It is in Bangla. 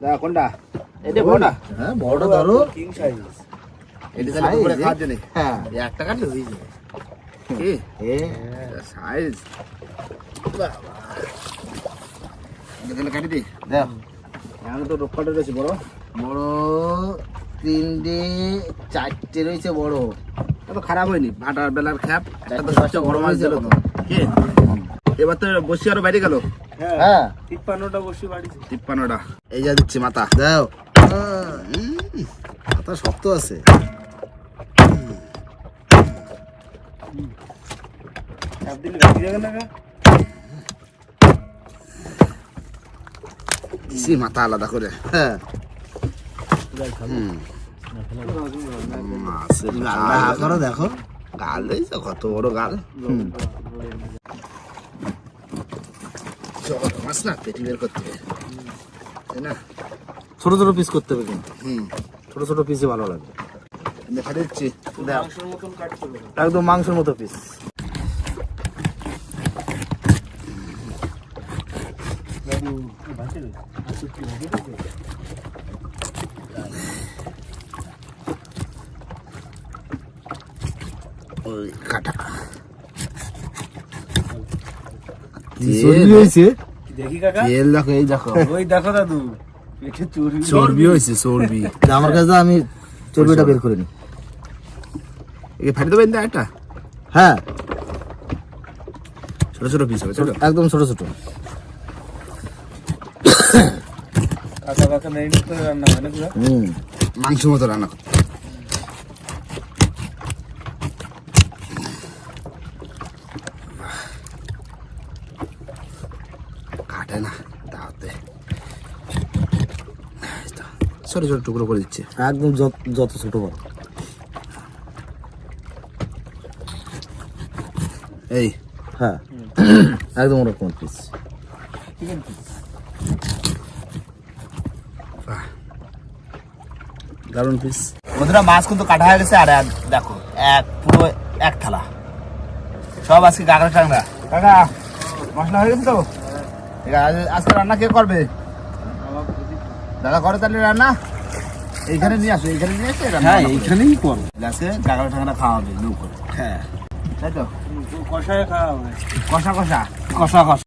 দেখো কোনটা? এটা বড়টা? হ্যাঁ বড়টা ধরো। King size. এটা তাহলে উপরে খাওয়ার জন্য। হ্যাঁ। এই একটা কাটলে হয়ে যাবে। কি? সাইজ। বাবা। এটা কাটি দি। দেখ। এখন তো রক্ষাটা রয়েছে বড়। বড় 3টে 4টে রয়েছে বড়। তো খারাপ হয়নি। ভাটার বেলার খ্যাপ। একটা তো 5টা বড় মাছ দিল তো। কি? এবার তো বসি আরো বাইরে গেল। হ্যাঁ 53টা বসি বাড়িছে। 53টা। এই যা দিচ্ছি মাথা। দাও। মাথা শক্ত আছে। চাপ দিলে ভেঙে যাবে না? দিছি মাথা আলাদা করে। হ্যাঁ। মাছের গাল করো দেখো। গাল দিয়েছে কত বড় গাল। মাছ না পেটি বের করতে হবে তাই না? ছোট ছোট পিস করতে হবে কিন্তু। ছোট ছোট পিসই ভালো লাগে। দেখা দিচ্ছি একদম মাংসের মতো পিস। ওই কাটা দেখি কাকা। তেল দেখো এই দেখো ওই দেখো দাদু। পেটে চর্বি। চর্বি হয়েছে চর্বি। আমার কাছে আমি চর্বিটা বের করে নি। এ ফাটি দেবেন না এটা? হ্যাঁ ছোট ছোট পিস হবে ছোট। একদম ছোট ছোট। কাঁচা কাঁচা নেই তো রান্না হয় না পুরো। মাংস মতো রান্না করতে। কাটে না দাওতে। ছোট ছোট টুকরো করে দিচ্ছে একদম যত ছোট বড়। এই। হ্যাঁ একদম ওরকম পিস। দারুন পিস। বন্ধুরা মাছ কিন্তু কাটা হয়ে গেছে। আর দেখো পুরো এক থালা সব আজকে কাঁকড়া টাংরা। কাকা মশলা হয়ে গেছে তো? ঠিক আছে, আজকে রান্না কে করবে? দাদা করে তাহলে রান্না। এইখানে নিয়ে আসো, এইখানে নিয়ে আসে। হ্যাঁ এইখানেই করো। আজকে কাঁকড়া টাংরা খাওয়া হবে নৌকো। হ্যাঁ তাই তো। কষায় খাওয়া হবে। কষা কষা কষা কষা।